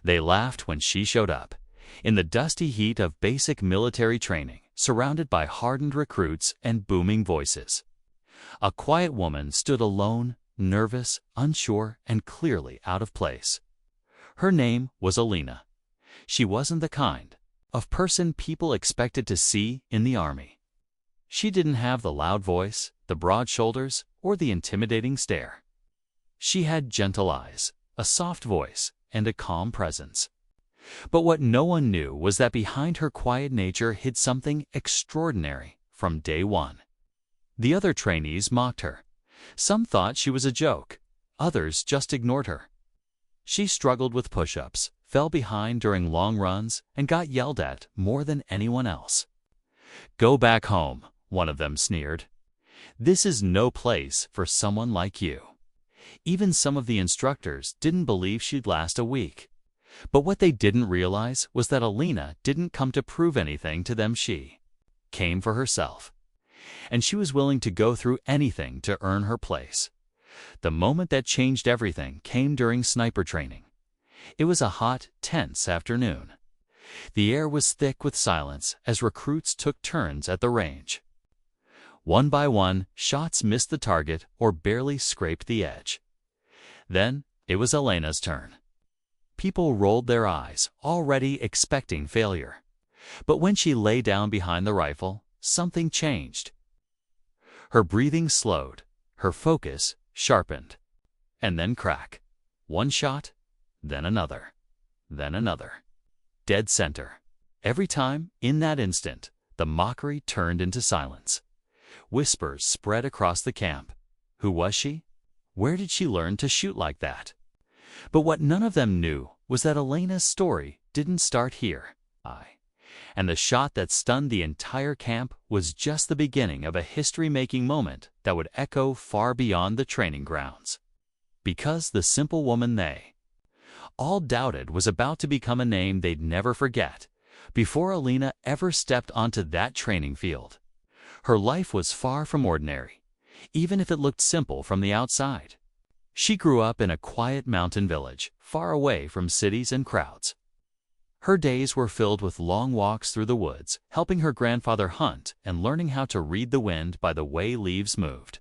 They laughed when she showed up, in the dusty heat of basic military training, surrounded by hardened recruits and booming voices. A quiet woman stood alone, nervous, unsure, and clearly out of place. Her name was Alina. She wasn't the kind of person people expected to see in the army. She didn't have the loud voice, the broad shoulders, or the intimidating stare. She had gentle eyes, a soft voice, and a calm presence. But what no one knew was that behind her quiet nature hid something extraordinary from day one. The other trainees mocked her. Some thought she was a joke. Others just ignored her. She struggled with push-ups, fell behind during long runs, and got yelled at more than anyone else. "Go back home," one of them sneered. "This is no place for someone like you." Even some of the instructors didn't believe she'd last a week. But what they didn't realize was that Alina didn't come to prove anything to them. She came for herself. And she was willing to go through anything to earn her place. The moment that changed everything came during sniper training. It was a hot, tense afternoon. The air was thick with silence as recruits took turns at the range. One by one, shots missed the target or barely scraped the edge. Then it was Alina's turn. People rolled their eyes, already expecting failure. But when she lay down behind the rifle, something changed. Her breathing slowed, her focus sharpened. And then crack. One shot, then another, then another. Dead center. Every time, in that instant, the mockery turned into silence. Whispers spread across the camp. Who was she? Where did she learn to shoot like that? But what none of them knew was that Alina's story didn't start here. And the shot that stunned the entire camp was just the beginning of a history-making moment that would echo far beyond the training grounds. Because the simple woman they all doubted was about to become a name they'd never forget. Before Alina ever stepped onto that training field, her life was far from ordinary, even if it looked simple from the outside. She grew up in a quiet mountain village, far away from cities and crowds. Her days were filled with long walks through the woods, helping her grandfather hunt and learning how to read the wind by the way leaves moved.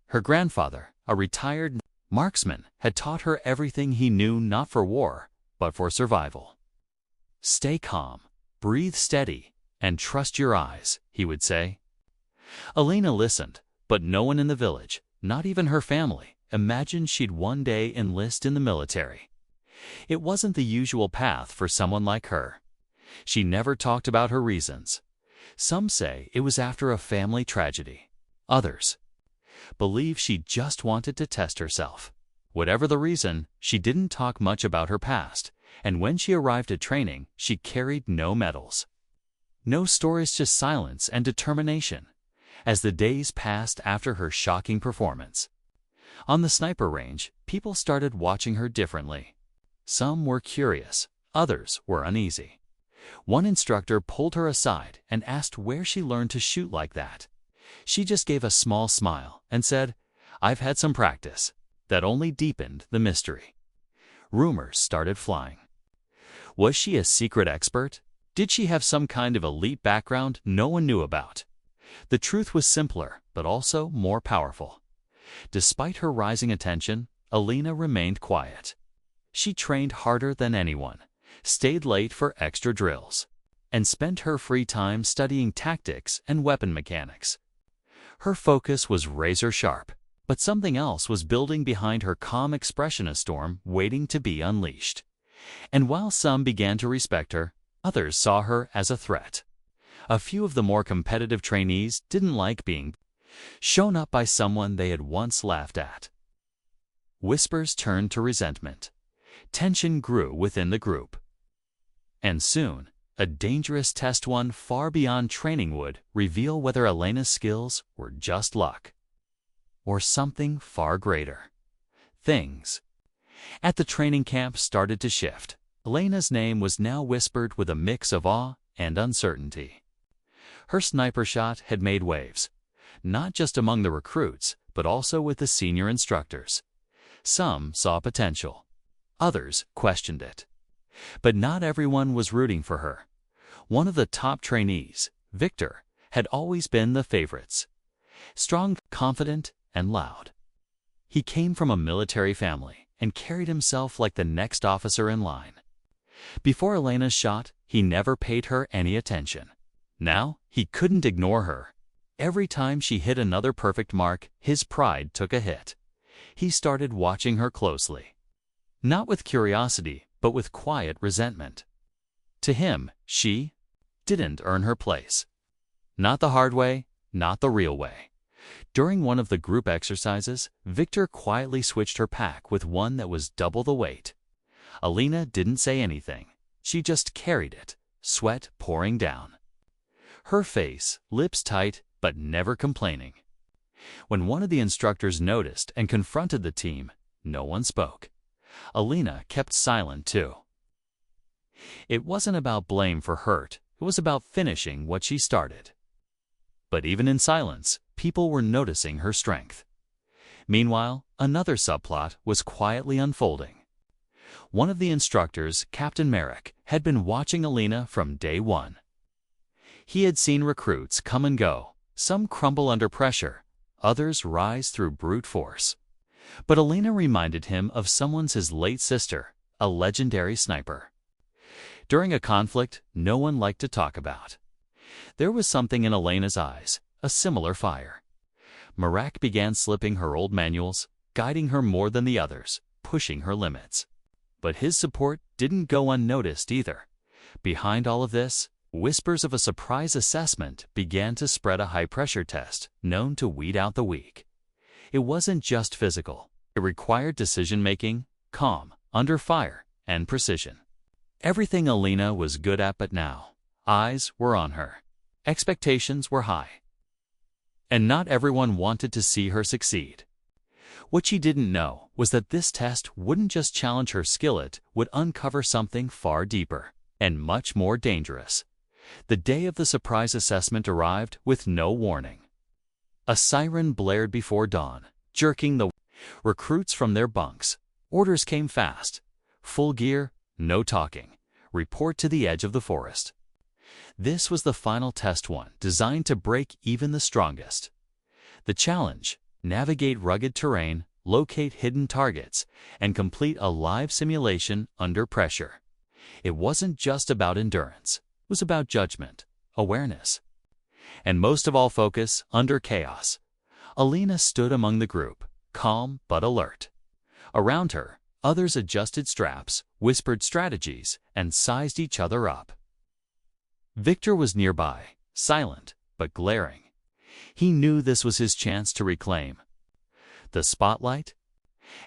Her grandfather, a retired marksman, had taught her everything he knew, not for war, but for survival. "Stay calm, breathe steady, and trust your eyes," he would say. Alina listened, but no one in the village, not even her family, imagined she'd one day enlist in the military. It wasn't the usual path for someone like her. She never talked about her reasons. Some say it was after a family tragedy. Others believe she just wanted to test herself. Whatever the reason, she didn't talk much about her past, and when she arrived at training, she carried no medals. No stories, just silence and determination. As the days passed after her shocking performance on the sniper range, people started watching her differently. Some were curious, others were uneasy. One instructor pulled her aside and asked where she learned to shoot like that. She just gave a small smile and said, "I've had some practice." That only deepened the mystery. Rumors started flying. Was she a secret expert? Did she have some kind of elite background no one knew about? The truth was simpler, but also more powerful. Despite her rising attention, Alina remained quiet. She trained harder than anyone, stayed late for extra drills, and spent her free time studying tactics and weapon mechanics. Her focus was razor sharp, but something else was building behind her calm expression, a storm waiting to be unleashed. And while some began to respect her, others saw her as a threat. A few of the more competitive trainees didn't like being shown up by someone they had once laughed at. Whispers turned to resentment. Tension grew within the group. And soon, a dangerous test, one far beyond training, would reveal whether Alina's skills were just luck or something far greater. Things at the training camp started to shift. Alina's name was now whispered with a mix of awe and uncertainty. Her sniper shot had made waves, not just among the recruits, but also with the senior instructors. Some saw potential. Others questioned it. But not everyone was rooting for her. One of the top trainees, Victor, had always been the favorites. Strong, confident, and loud. He came from a military family and carried himself like the next officer in line. Before Elena's shot, he never paid her any attention. Now, he couldn't ignore her. Every time she hit another perfect mark, his pride took a hit. He started watching her closely. Not with curiosity, but with quiet resentment. To him, she didn't earn her place. Not the hard way, not the real way. During one of the group exercises, Victor quietly switched her pack with one that was double the weight. Elena didn't say anything. She just carried it, sweat pouring down. Her face, lips tight, but never complaining. When one of the instructors noticed and confronted the team, no one spoke. Elena kept silent too. It wasn't about blame for hurt, it was about finishing what she started. But even in silence, people were noticing her strength. Meanwhile, another subplot was quietly unfolding. One of the instructors, Captain Merrick, had been watching Elena from day one. He had seen recruits come and go, some crumble under pressure, others rise through brute force. But Elena reminded him of someone's his late sister, a legendary sniper. During a conflict no one liked to talk about. There was something in Elena's eyes, a similar fire. Merrick began slipping her old manuals, guiding her more than the others, pushing her limits. But his support didn't go unnoticed either. Behind all of this, whispers of a surprise assessment began to spread, a high-pressure test known to weed out the weak. It wasn't just physical. It required decision-making, calm, under fire, and precision. Everything Elena was good at, but now, eyes were on her. Expectations were high. And not everyone wanted to see her succeed. What she didn't know was that this test wouldn't just challenge her skill, it would uncover something far deeper and much more dangerous. The day of the surprise assessment arrived with no warning. A siren blared before dawn, jerking the recruits from their bunks. Orders came fast. Full gear, no talking. Report to the edge of the forest. This was the final test, one designed to break even the strongest. The challenge: navigate rugged terrain, locate hidden targets, and complete a live simulation under pressure. It wasn't just about endurance. It was about judgment, awareness, and most of all, focus under chaos. Elena stood among the group, calm but alert. Around her, others adjusted straps, whispered strategies, and sized each other up. Victor was nearby, silent but glaring. He knew this was his chance to reclaim the spotlight,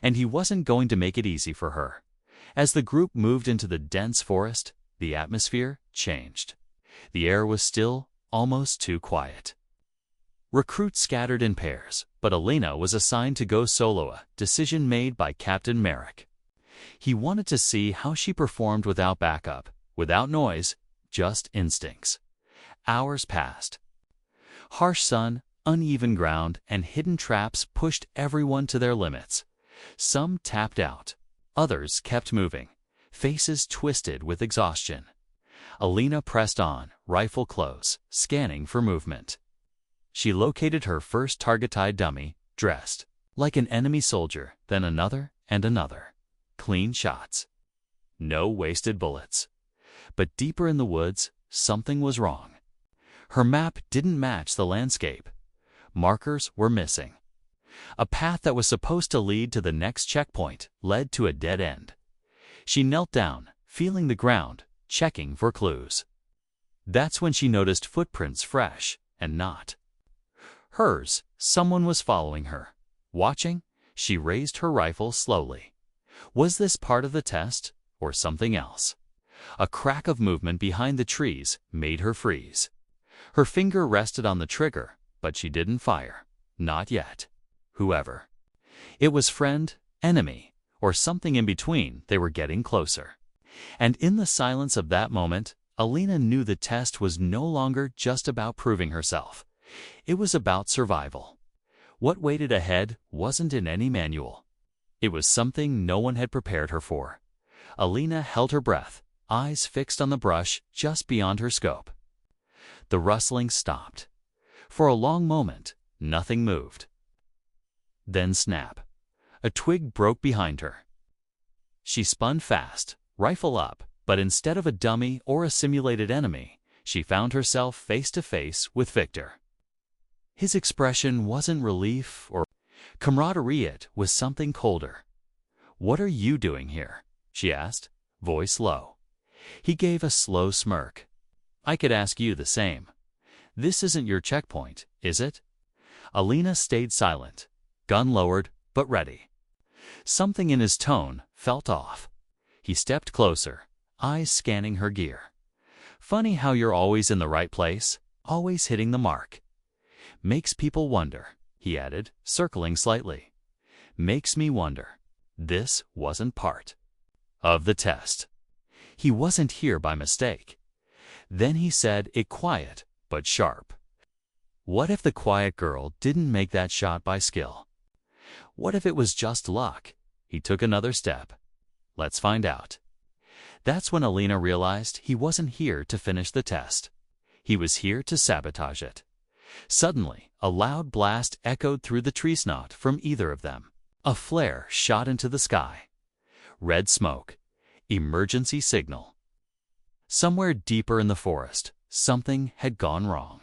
and he wasn't going to make it easy for her. As the group moved into the dense forest, the atmosphere changed. The air was still, almost too quiet. Recruits scattered in pairs, but Elena was assigned to go solo, a decision made by Captain Merrick. He wanted to see how she performed without backup, without noise, just instincts. Hours passed. Harsh sun, uneven ground, and hidden traps pushed everyone to their limits. Some tapped out. Others kept moving, faces twisted with exhaustion. Elena pressed on, rifle close, scanning for movement. She located her first target-tied dummy, dressed like an enemy soldier, then another and another. Clean shots. No wasted bullets. But deeper in the woods, something was wrong. Her map didn't match the landscape. Markers were missing. A path that was supposed to lead to the next checkpoint led to a dead end. She knelt down, feeling the ground, checking for clues. That's when she noticed footprints, fresh and not hers. Someone was following her. Watching, she raised her rifle slowly. Was this part of the test or something else? A crack of movement behind the trees made her freeze. Her finger rested on the trigger, but she didn't fire. Not yet. Whoever. It was friend, enemy, or something in between. They were getting closer. And in the silence of that moment, Elena knew the test was no longer just about proving herself. It was about survival. What waited ahead wasn't in any manual. It was something no one had prepared her for. Alina held her breath, eyes fixed on the brush just beyond her scope. The rustling stopped. For a long moment, nothing moved. Then snap. A twig broke behind her. She spun fast, rifle up, but instead of a dummy or a simulated enemy, she found herself face to face with Victor. His expression wasn't relief or camaraderie, it was something colder. "What are you doing here?" she asked, voice low. He gave a slow smirk. "I could ask you the same. This isn't your checkpoint, is it?" Alina stayed silent, gun lowered, but ready. Something in his tone felt off. He stepped closer, eyes scanning her gear. "Funny how you're always in the right place, always hitting the mark. Makes people wonder," he added, circling slightly. "Makes me wonder. This wasn't part of the test. He wasn't here by mistake." Then he said it quiet but sharp. "What if the quiet girl didn't make that shot by skill? What if it was just luck?" He took another step. "Let's find out." That's when Alina realized he wasn't here to finish the test. He was here to sabotage it. Suddenly, a loud blast echoed through the tree snot from either of them. A flare shot into the sky. Red smoke. Emergency signal. Somewhere deeper in the forest, something had gone wrong.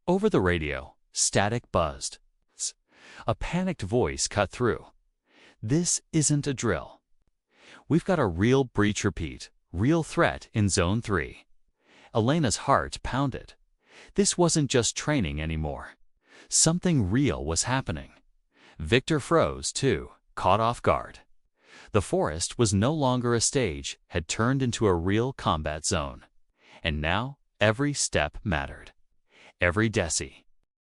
Over the radio, static buzzed. A panicked voice cut through. "This isn't a drill. We've got a real breach repeat, real threat in Zone 3. Elena's heart pounded. This wasn't just training anymore. Something real was happening. Victor froze, too, caught off guard. The forest was no longer a stage, had turned into a real combat zone. And now, every step mattered. Every deci.